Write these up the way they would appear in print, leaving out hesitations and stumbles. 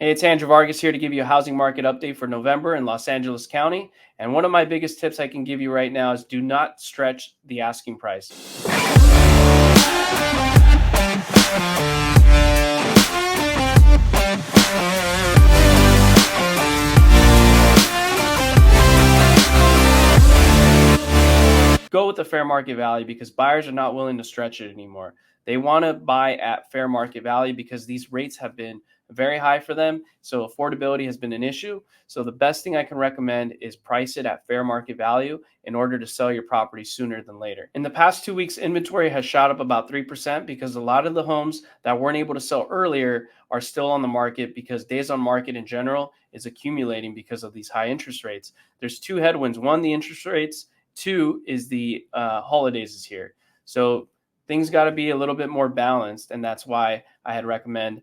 Hey, it's Andrew Vargas here to give you a housing market update for November in Los Angeles County. And one of my biggest tips I can give you right now is do not stretch the asking price. Go with the fair market value because buyers are not willing to stretch it anymore. They want to buy at fair market value because these rates have been very high for them. So affordability has been an issue. So the best thing I can recommend is price it at fair market value in order to sell your property sooner than later. In the past 2 weeks, inventory has shot up about 3% because a lot of the homes that weren't able to sell earlier are still on the market because days on market in general is accumulating because of these high interest rates. There's two headwinds. One, the interest rates. Two is the holidays is here. So things got to be a little bit more balanced. And that's why I had recommend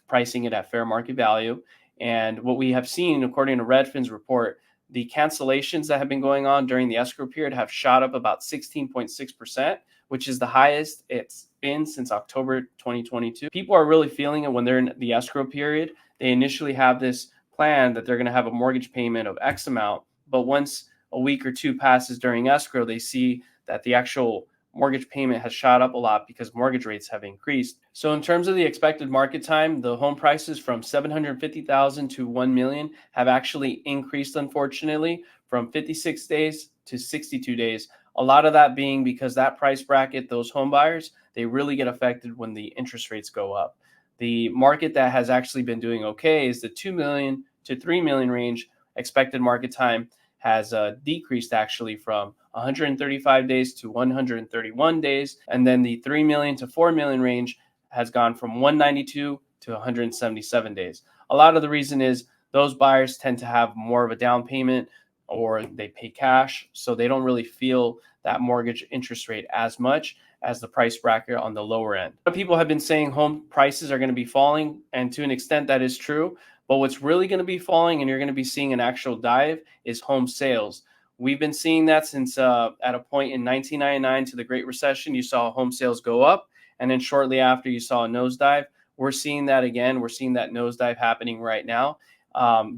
pricing it at fair market value. And what we have seen, according to Redfin's report, the cancellations that have been going on during the escrow period have shot up about 16.6%, which is the highest it's been since October 2022. People are really feeling it when they're in the escrow period. They initially have this plan that they're going to have a mortgage payment of X amount, but once a week or two passes during escrow, they see that the actual mortgage payment has shot up a lot because mortgage rates have increased. So in terms of the expected market time, the home prices from 750,000 to 1 million have actually increased, unfortunately, from 56 days to 62 days. A lot of that being because that price bracket, those home buyers, they really get affected when the interest rates go up. The market that has actually been doing okay is the 2 million to 3 million range expected market time has decreased actually from 135 days to 131 days. And then the 3 million to 4 million range has gone from 192 to 177 days. A lot of the reason is those buyers tend to have more of a down payment or they pay cash. So they don't really feel that mortgage interest rate as much as the price bracket on the lower end. A lot of people have been saying home prices are going to be falling, and to an extent that is true. But what's really going to be falling, and you're going to be seeing an actual dive, is home sales. We've been seeing that since at a point in 1999 to the Great Recession, you saw home sales go up, and then shortly after you saw a nosedive. We're seeing that again. We're seeing that nosedive happening right now.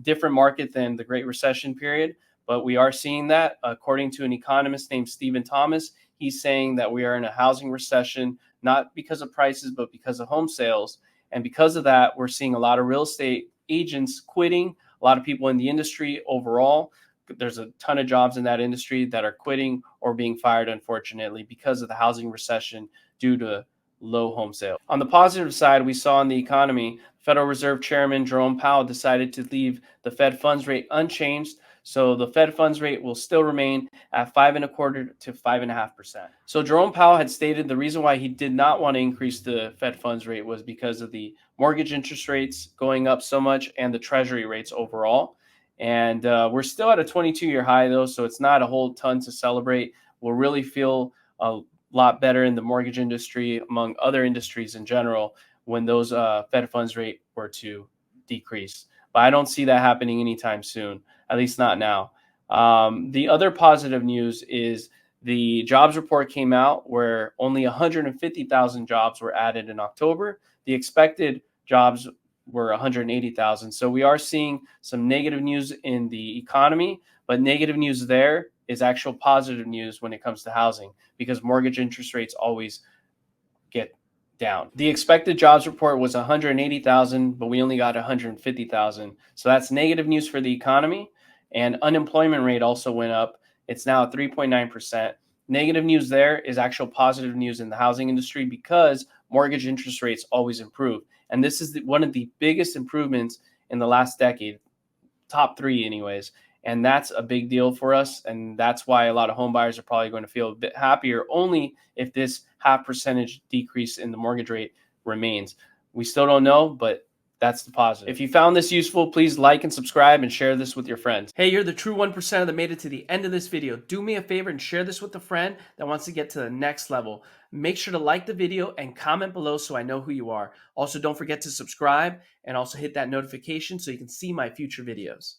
Different market than the Great Recession period, but we are seeing that. According to an economist named Stephen Thomas, he's saying that we are in a housing recession, not because of prices, but because of home sales. And because of that, we're seeing a lot of real estate agents quitting, a lot of people in the industry overall. There's a ton of jobs in that industry that are quitting or being fired, unfortunately, because of the housing recession due to low home sales. On the positive side, we saw in the economy, Federal Reserve Chairman Jerome Powell decided to leave the Fed funds rate unchanged. So the Fed funds rate will still remain at 5.25% to 5.5%. So Jerome Powell had stated the reason why he did not want to increase the Fed funds rate was because of the mortgage interest rates going up so much and the treasury rates overall. And we're still at a 22-year high, though, so it's not a whole ton to celebrate. We'll really feel a lot better in the mortgage industry, among other industries in general, when those Fed funds rate were to decrease. But I don't see that happening anytime soon, at least not now. The other positive news is the jobs report came out where only 150,000 jobs were added in October. The expected jobs were 180,000. So we are seeing some negative news in the economy, but negative news there is actual positive news when it comes to housing because mortgage interest rates always get down. The expected jobs report was 180,000, but we only got 150,000. So that's negative news for the economy. And unemployment rate also went up. It's now at 3.9%. Negative news there is actual positive news in the housing industry because mortgage interest rates always improve. And this is one of the biggest improvements in the last decade, top three anyways. And that's a big deal for us. And that's why a lot of home buyers are probably going to feel a bit happier only if this 0.5% decrease in the mortgage rate remains. We still don't know, but that's the positive. If you found this useful, please like and subscribe and share this with your friends. Hey, you're the true 1% that made it to the end of this video. Do me a favor and share this with a friend that wants to get to the next level. Make sure to like the video and comment below so I know who you are. Also, don't forget to subscribe and also hit that notification so you can see my future videos.